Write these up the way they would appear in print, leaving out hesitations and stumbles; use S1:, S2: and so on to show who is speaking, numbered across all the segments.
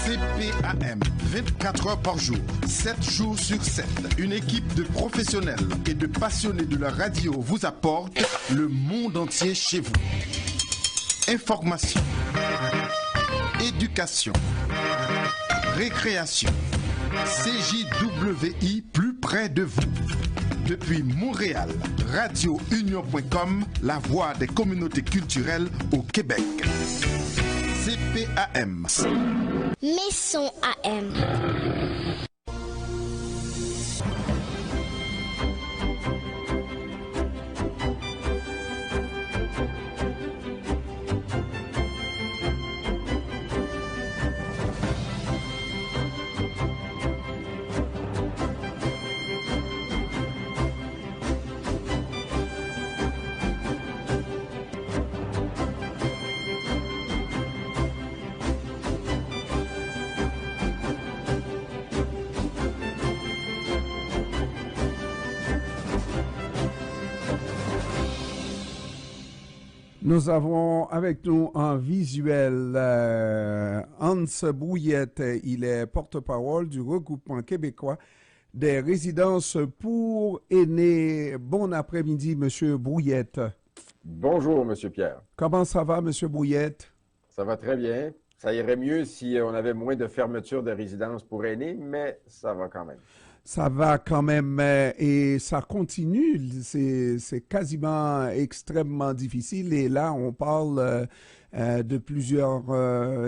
S1: CPAM, 24 heures par jour, 7 jours sur 7. Une équipe de professionnels et de passionnés de la radio vous apporte le monde entier chez vous. Information, éducation, récréation, CJWI plus près de vous. Depuis Montréal, radiounion.com, la voix des communautés culturelles au Québec. CPAM.
S2: Maison AM.
S3: Nous avons avec nous en visuel Hans Brouillette. Il est porte-parole du regroupement québécois des résidences pour aînés. Bon après-midi, Monsieur Brouillette.
S4: Bonjour, Monsieur Pierre.
S3: Comment ça va, Monsieur Brouillette?
S4: Ça va très bien. Ça irait mieux si on avait moins de fermetures de résidences pour aînés, mais ça va quand même.
S3: Ça va quand même et ça continue. C'est quasiment extrêmement difficile. Et là, on parle de plusieurs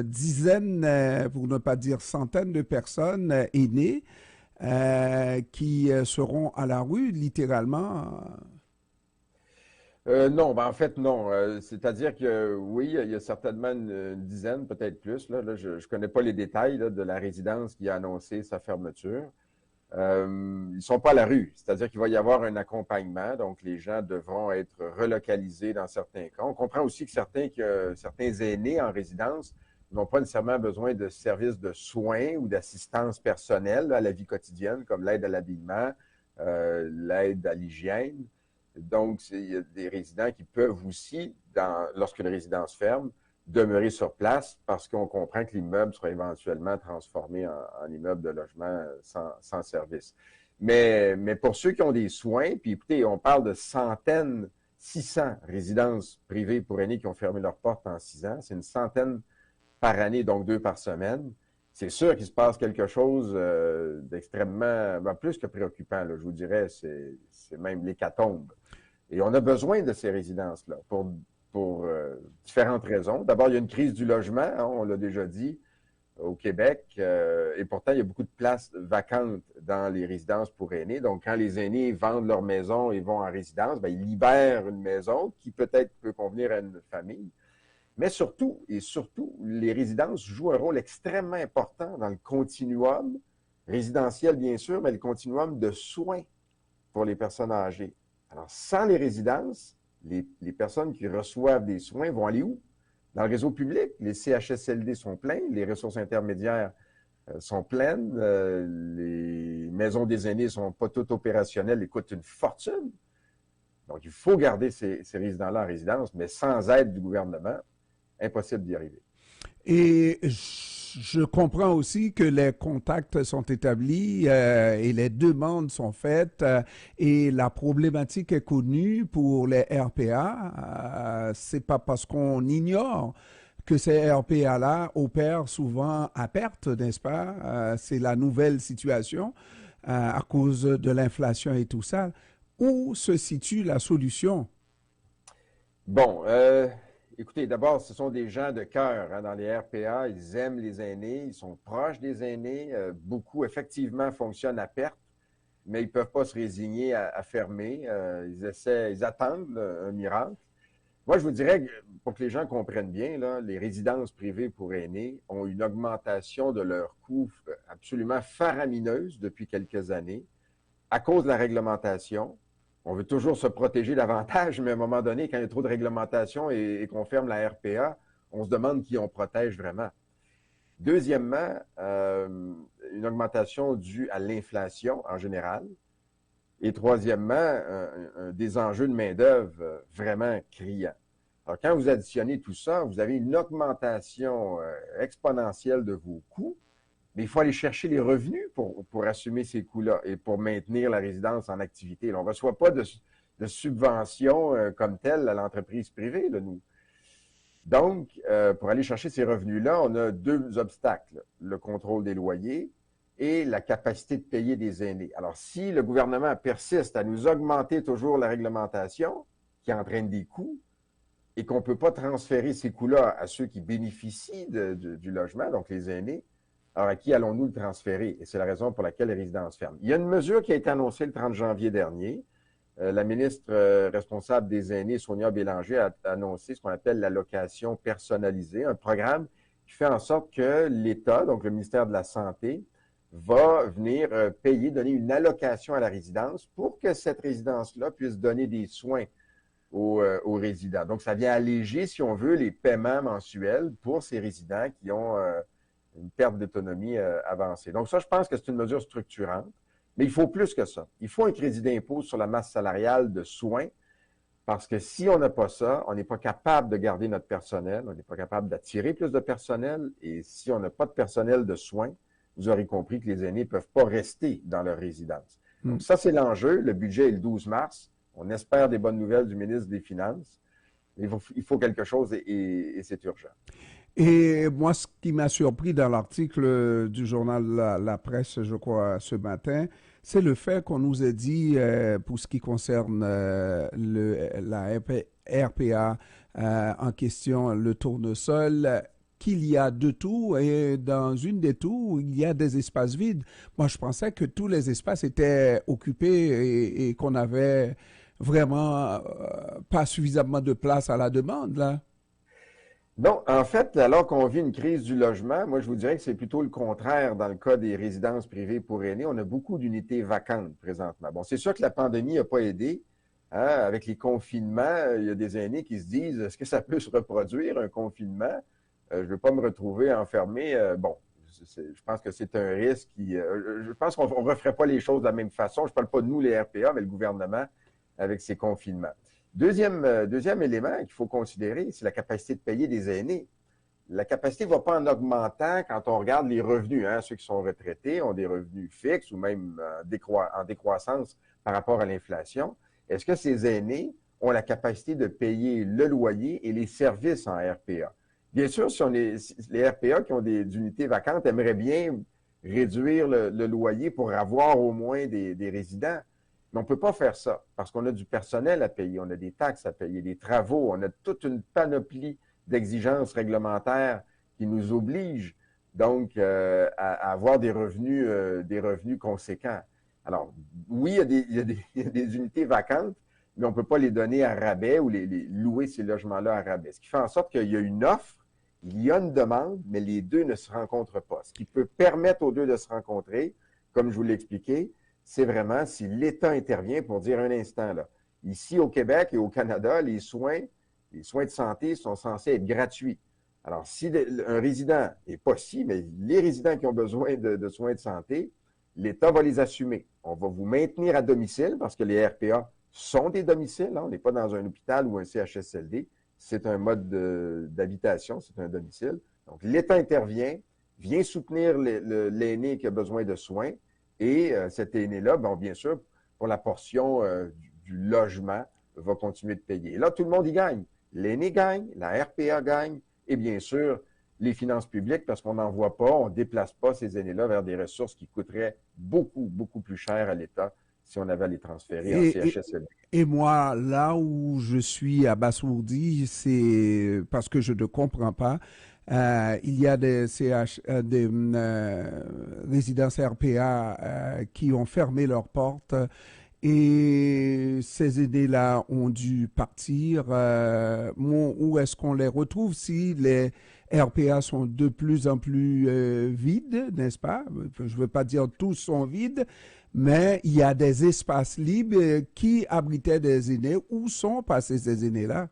S3: dizaines, pour ne pas dire centaines de personnes aînées qui seront à la rue, littéralement.
S4: Non, en fait, non. C'est-à-dire que oui, il y a certainement une dizaine, peut-être plus. Là, je ne connais pas les détails là, de la résidence qui a annoncé sa fermeture. Ils sont pas à la rue, c'est-à-dire qu'il va y avoir un accompagnement, donc les gens devront être relocalisés dans certains cas. On comprend aussi que certains aînés en résidence n'ont pas nécessairement besoin de services de soins ou d'assistance personnelle à la vie quotidienne, comme l'aide à l'habillement, l'aide à l'hygiène. Donc, il y a des résidents qui peuvent aussi, lorsqu'une résidence ferme, demeurer sur place parce qu'on comprend que l'immeuble sera éventuellement transformé en immeuble de logement sans service. Mais pour ceux qui ont des soins, puis écoutez, on parle de 600 résidences privées pour aînés qui ont fermé leurs portes en 6 ans. C'est une centaine par année, donc 2 par semaine. C'est sûr qu'il se passe quelque chose d'extrêmement, plus que préoccupant, là, je vous dirais, c'est même l'hécatombe. Et on a besoin de ces résidences-là pour différentes raisons. D'abord, il y a une crise du logement, hein, on l'a déjà dit, au Québec, et pourtant, il y a beaucoup de places vacantes dans les résidences pour aînés. Donc, quand les aînés vendent leur maison et vont en résidence, ils libèrent une maison qui peut-être peut convenir à une famille. Mais surtout, les résidences jouent un rôle extrêmement important dans le continuum résidentiel, bien sûr, mais le continuum de soins pour les personnes âgées. Alors, sans les résidences, les personnes qui reçoivent des soins vont aller où? Dans le réseau public. Les CHSLD sont pleins, les ressources intermédiaires sont pleines, les maisons des aînés sont pas toutes opérationnelles et coûtent une fortune. Donc, il faut garder ces résidents-là en résidence, mais sans aide du gouvernement, impossible d'y arriver.
S3: Et je comprends aussi que les contacts sont établis et les demandes sont faites et la problématique est connue pour les RPA. C'est pas parce qu'on ignore que ces RPA-là opèrent souvent à perte, n'est-ce pas? C'est la nouvelle situation à cause de l'inflation et tout ça. Où se situe la solution?
S4: Bon, écoutez, d'abord, ce sont des gens de cœur hein, dans les RPA. Ils aiment les aînés, ils sont proches des aînés. Beaucoup, effectivement, fonctionnent à perte, mais ils ne peuvent pas se résigner à fermer. Ils attendent un miracle. Moi, je vous dirais, pour que les gens comprennent bien, là, les résidences privées pour aînés ont une augmentation de leurs coûts absolument faramineuse depuis quelques années à cause de la réglementation. On veut toujours se protéger davantage, mais à un moment donné, quand il y a trop de réglementation et qu'on ferme la RPA, on se demande qui on protège vraiment. Deuxièmement, une augmentation due à l'inflation en général. Et troisièmement, des enjeux de main-d'œuvre vraiment criants. Alors, quand vous additionnez tout ça, vous avez une augmentation exponentielle de vos coûts. mais il faut aller chercher les revenus pour assumer ces coûts-là et pour maintenir la résidence en activité. Là, on ne reçoit pas de subventions comme telles à l'entreprise privée, là, nous. Donc, pour aller chercher ces revenus-là, on a deux obstacles, le contrôle des loyers et la capacité de payer des aînés. Alors, si le gouvernement persiste à nous augmenter toujours la réglementation, qui entraîne des coûts, et qu'on ne peut pas transférer ces coûts-là à ceux qui bénéficient du logement, donc les aînés, alors à qui allons-nous le transférer? Et c'est la raison pour laquelle les résidences ferment. Il y a une mesure qui a été annoncée le 30 janvier dernier. La ministre responsable des aînés, Sonia Bélanger, a annoncé ce qu'on appelle l'allocation personnalisée, un programme qui fait en sorte que l'État, donc le ministère de la Santé, va venir payer, donner une allocation à la résidence pour que cette résidence-là puisse donner des soins aux résidents. Donc, ça vient alléger, si on veut, les paiements mensuels pour ces résidents qui ont une perte d'autonomie avancée. Donc, ça, je pense que c'est une mesure structurante, mais il faut plus que ça. Il faut un crédit d'impôt sur la masse salariale de soins, parce que si on n'a pas ça, on n'est pas capable de garder notre personnel, on n'est pas capable d'attirer plus de personnel, et si on n'a pas de personnel de soins, vous aurez compris que les aînés ne peuvent pas rester dans leur résidence. Donc, ça, c'est l'enjeu. Le budget est le 12 mars. On espère des bonnes nouvelles du ministre des Finances. Il faut quelque chose et c'est urgent.
S3: Et moi, ce qui m'a surpris dans l'article du journal La Presse, je crois, ce matin, c'est le fait qu'on nous ait dit, pour ce qui concerne la RPA en question, le tournesol, qu'il y a de tout et dans une des tours, il y a des espaces vides. Moi, je pensais que tous les espaces étaient occupés et qu'on avait vraiment pas suffisamment de place à la demande, là.
S4: Non, en fait, alors qu'on vit une crise du logement, moi, je vous dirais que c'est plutôt le contraire dans le cas des résidences privées pour aînés. On a beaucoup d'unités vacantes présentement. Bon, c'est sûr que la pandémie n'a pas aidé. Hein? Avec les confinements, il y a des aînés qui se disent, est-ce que ça peut se reproduire, un confinement? Je ne veux pas me retrouver enfermé. Bon, je pense que c'est un risque je pense qu'on ne referait pas les choses de la même façon. Je ne parle pas de nous, les RPA, mais le gouvernement avec ses confinements. Deuxième élément qu'il faut considérer, c'est la capacité de payer des aînés. La capacité ne va pas en augmentant quand on regarde les revenus. Hein. Ceux qui sont retraités ont des revenus fixes ou même en décroissance par rapport à l'inflation. Est-ce que ces aînés ont la capacité de payer le loyer et les services en RPA? Bien sûr, si les RPA qui ont des unités vacantes aimeraient bien réduire le loyer pour avoir au moins des résidents. Mais on ne peut pas faire ça parce qu'on a du personnel à payer, on a des taxes à payer, des travaux, on a toute une panoplie d'exigences réglementaires qui nous obligent donc à avoir des revenus conséquents. Alors, oui, il y a des unités vacantes, mais on ne peut pas les donner à rabais ou les louer ces logements-là à rabais. Ce qui fait en sorte qu'il y a une offre, il y a une demande, mais les deux ne se rencontrent pas. Ce qui peut permettre aux deux de se rencontrer, comme je vous l'ai expliqué, c'est vraiment si l'État intervient pour dire un instant, là, ici au Québec et au Canada, les soins de santé sont censés être gratuits. Alors, si un résident, et pas si, mais les résidents qui ont besoin de soins de santé, l'État va les assumer. On va vous maintenir à domicile parce que les RPA sont des domiciles. Hein? On n'est pas dans un hôpital ou un CHSLD. C'est un mode d'habitation, c'est un domicile. Donc, l'État intervient, vient soutenir l'aîné qui a besoin de soins. Et cet aîné-là, bon, bien sûr, pour la portion du logement, va continuer de payer. Et là, tout le monde y gagne. L'aîné gagne, la RPA gagne, et bien sûr, les finances publiques, parce qu'on n'envoie pas, on ne déplace pas ces aînés-là vers des ressources qui coûteraient beaucoup, beaucoup plus cher à l'État si on avait à les transférer en CHSLD.
S3: Et moi, là où je suis abasourdi, c'est parce que je ne comprends pas. Il y a des résidences RPA qui ont fermé leurs portes et ces aînés-là ont dû partir. Où est-ce qu'on les retrouve si les RPA sont de plus en plus vides, n'est-ce pas? Je ne veux pas dire tous sont vides, mais il y a des espaces libres qui abritaient des aînés. Où sont passés ces aînés-là?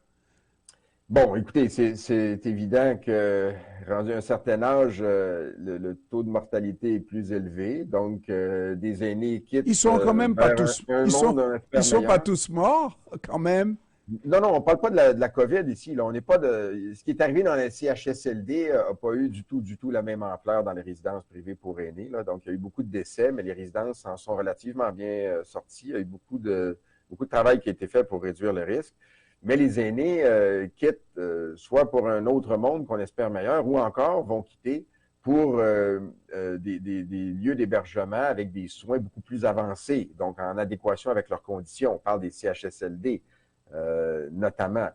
S4: Bon, écoutez, c'est évident que, rendu à un certain âge, le taux de mortalité est plus élevé. Donc, des aînés quittent
S3: Ils sont quand même pas tous.
S4: un
S3: Ils
S4: monde
S3: sont pas
S4: meilleur.
S3: tous morts, quand même.
S4: Non, non, on ne parle pas de la COVID ici. Là. On n'est pas de. Ce qui est arrivé dans les CHSLD n'a pas eu du tout la même ampleur dans les résidences privées pour aînés. Là. Donc, il y a eu beaucoup de décès, mais les résidences en sont relativement bien sorties. Il y a eu beaucoup de travail qui a été fait pour réduire le risque. Mais les aînés quittent soit pour un autre monde qu'on espère meilleur, ou encore vont quitter pour des lieux d'hébergement avec des soins beaucoup plus avancés, donc en adéquation avec leurs conditions. On parle des CHSLD notamment.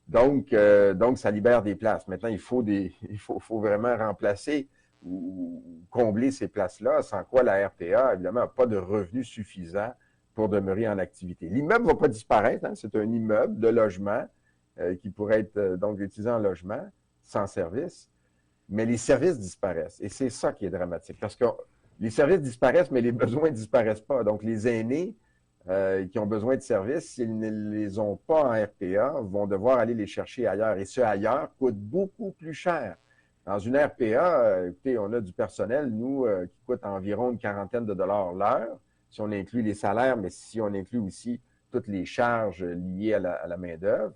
S4: Donc, ça libère des places. Maintenant, il faut vraiment remplacer ou combler ces places-là, sans quoi la RPA, évidemment, n'a pas de revenus suffisants pour demeurer en activité. L'immeuble ne va pas disparaître, hein, c'est un immeuble de logement qui pourrait être donc utilisé en logement, sans service, mais les services disparaissent. Et c'est ça qui est dramatique, parce que les services disparaissent, mais les besoins ne disparaissent pas. Donc, les aînés qui ont besoin de services, s'ils ne les ont pas en RPA, vont devoir aller les chercher ailleurs. Et ce ailleurs coûte beaucoup plus cher. Dans une RPA, écoutez, on a du personnel, nous, qui coûte environ une quarantaine de dollars l'heure, si on inclut les salaires, mais si on inclut aussi toutes les charges liées à la main-d'œuvre.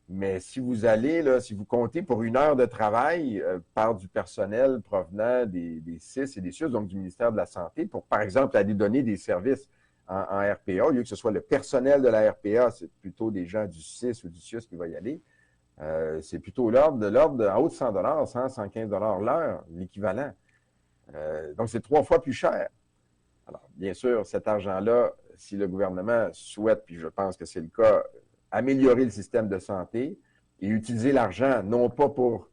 S4: Mais si vous allez, là, si vous comptez pour une heure de travail par du personnel provenant des CIS et des CIUS, donc du ministère de la Santé, pour, par exemple, aller donner des services en RPA, au lieu que ce soit le personnel de la RPA, c'est plutôt des gens du CIS ou du CIUS qui vont y aller, c'est plutôt l'ordre en haut de 100 $, 100, 115 $ l'heure, l'équivalent. Donc, c'est 3 fois plus cher. Alors, bien sûr, cet argent-là, si le gouvernement souhaite, puis je pense que c'est le cas, améliorer le système de santé et utiliser l'argent, non pas pour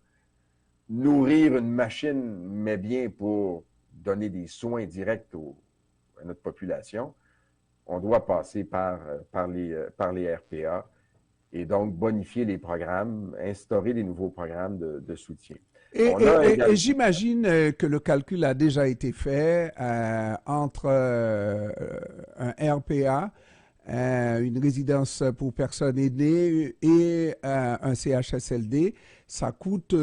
S4: nourrir une machine, mais bien pour donner des soins directs à notre population, on doit passer par les RPA et donc bonifier les programmes, instaurer des nouveaux programmes de soutien.
S3: Et j'imagine que le calcul a déjà été fait entre un RPA, une résidence pour personnes aînées et un CHSLD. Ça coûte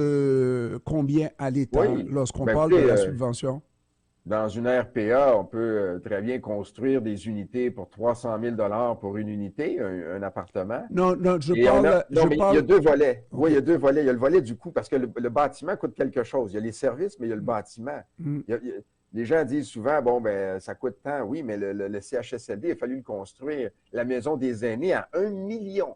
S3: combien à l'État lorsqu'on parle de la subvention?
S4: Dans une RPA, on peut très bien construire des unités pour 300 000 $ pour une unité, un appartement.
S3: Non, je parle...
S4: il y a deux volets. Okay. Oui, il y a deux volets. Il y a le volet du coût, parce que le bâtiment coûte quelque chose. Il y a les services, mais il y a le bâtiment. Les gens disent souvent, bon, ben ça coûte tant. Oui, mais le CHSLD, il a fallu le construire. La maison des aînés à 1 million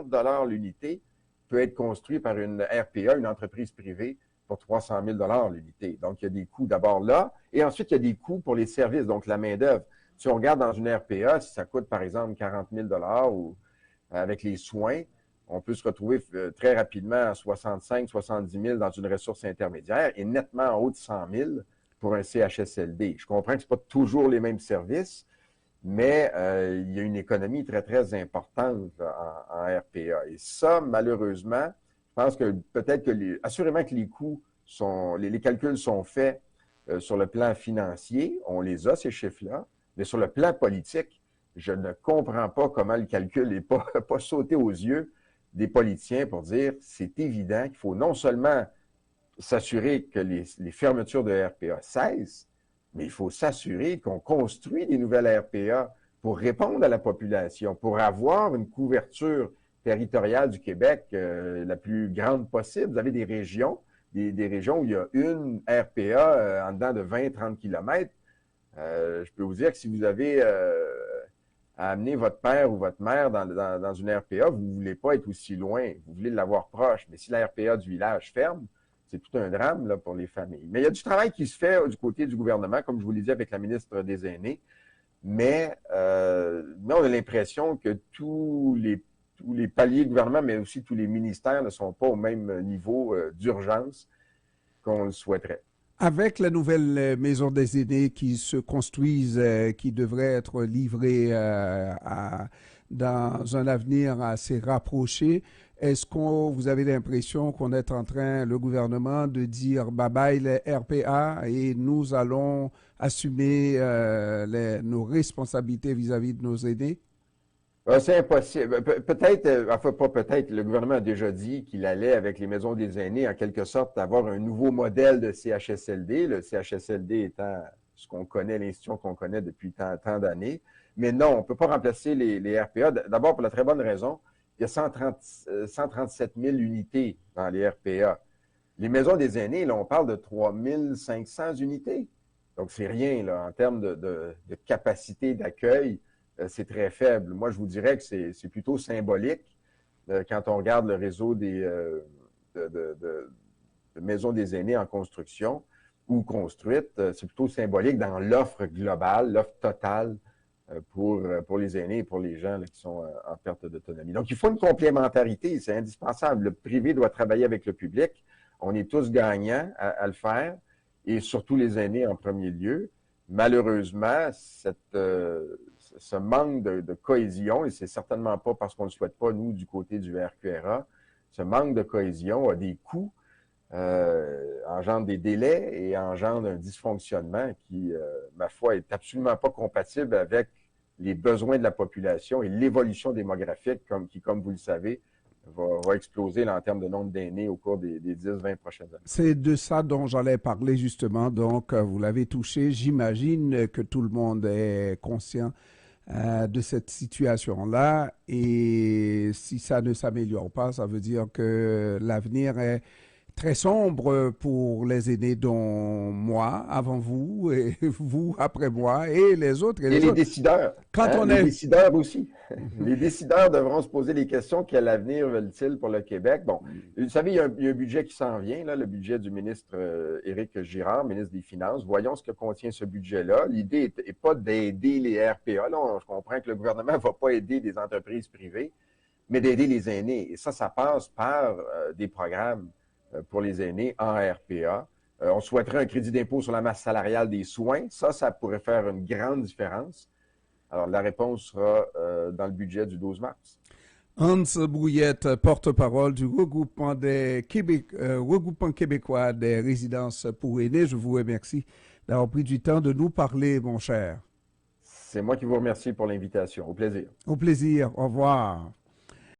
S4: de dollars l'unité peut être construit par une RPA, une entreprise privée, pour 300 000 $ l'unité. Donc, il y a des coûts d'abord là. Et ensuite, il y a des coûts pour les services, donc la main-d'œuvre. Si on regarde dans une RPA, si ça coûte, par exemple, 40 000 $ ou avec les soins, on peut se retrouver très rapidement à 65 000 – 70 000 dans une ressource intermédiaire et nettement en haut de 100 000 pour un CHSLD. Je comprends que ce n'est pas toujours les mêmes services, mais il y a une économie très, très importante en RPA. Et ça, malheureusement, je pense que peut-être que assurément que les coûts les calculs sont faits sur le plan financier, on les a, ces chiffres-là, mais sur le plan politique, je ne comprends pas comment le calcul n'est pas sauté aux yeux des politiciens pour dire c'est évident qu'il faut non seulement s'assurer que les fermetures de RPA cessent, mais il faut s'assurer qu'on construit des nouvelles RPA pour répondre à la population, pour avoir une couverture territoriale du Québec la plus grande possible. Vous avez des régions, des régions où il y a une RPA en dedans de 20-30 km. Je peux vous dire que si vous avez à amener votre père ou votre mère dans une RPA, vous ne voulez pas être aussi loin, vous voulez l'avoir proche. Mais si la RPA du village ferme, c'est tout un drame là, pour les familles. Mais il y a du travail qui se fait du côté du gouvernement, comme je vous l'ai dit avec la ministre des Aînés, mais on a l'impression que tous les paliers de gouvernement, mais aussi tous les ministères ne sont pas au même niveau d'urgence qu'on le souhaiterait.
S3: Avec la nouvelle maison des aînés qui se construisent, qui devrait être livrée dans un avenir assez rapproché, est-ce que vous avez l'impression qu'on est en train, le gouvernement, de dire bye-bye les RPA et nous allons assumer nos responsabilités vis-à-vis de nos aînés?
S4: C'est impossible. Peut-être, enfin pas peut-être, le gouvernement a déjà dit qu'il allait, avec les maisons des aînés, en quelque sorte, avoir un nouveau modèle de CHSLD, le CHSLD étant ce qu'on connaît, l'institution qu'on connaît depuis tant d'années. Mais non, on ne peut pas remplacer les RPA, d'abord pour la très bonne raison il y a 137 000 unités dans les RPA. Les maisons des aînés, là, on parle de 3 500 unités. Donc, c'est rien là, en termes de capacité d'accueil. C'est très faible. Moi, je vous dirais que c'est plutôt symbolique quand on regarde le réseau de maisons des aînés en construction ou construites. C'est plutôt symbolique dans l'offre globale, l'offre totale pour les aînés et pour les gens là, qui sont en perte d'autonomie. Donc, il faut une complémentarité, c'est indispensable. Le privé doit travailler avec le public. On est tous gagnants à le faire, et surtout les aînés en premier lieu. Malheureusement, ce manque de cohésion, et c'est certainement pas parce qu'on ne le souhaite pas, nous, du côté du RQRA, ce manque de cohésion a des coûts, engendre des délais et engendre un dysfonctionnement qui, ma foi, est absolument pas compatible avec les besoins de la population et l'évolution démographique qui, comme vous le savez, va exploser là, en termes de nombre d'aînés au cours des 10-20 prochaines années.
S3: C'est de ça dont j'allais parler justement. Donc, vous l'avez touché. J'imagine que tout le monde est conscient de cette situation-là. Et si ça ne s'améliore pas, ça veut dire que l'avenir est très sombre pour les aînés, dont moi, avant vous, et vous, après moi, et les autres.
S4: Et les décideurs. Les décideurs aussi. Les décideurs devront se poser les questions. Quel avenir veulent-ils pour le Québec? Bon, vous savez, il y a un budget qui s'en vient, là, le budget du ministre Éric Girard, ministre des Finances. Voyons ce que contient ce budget-là. L'idée n'est pas d'aider les RPA. Là, je comprends que le gouvernement ne va pas aider des entreprises privées, mais d'aider les aînés. Et ça passe par des programmes pour les aînés en RPA. On souhaiterait un crédit d'impôt sur la masse salariale des soins. Ça pourrait faire une grande différence. Alors, la réponse sera dans le budget du 12 mars.
S3: Hans Brouillette, porte-parole du regroupement québécois des résidences pour aînés. Je vous remercie d'avoir pris du temps de nous parler, mon cher.
S4: C'est moi qui vous remercie pour l'invitation. Au plaisir.
S3: Au plaisir. Au revoir.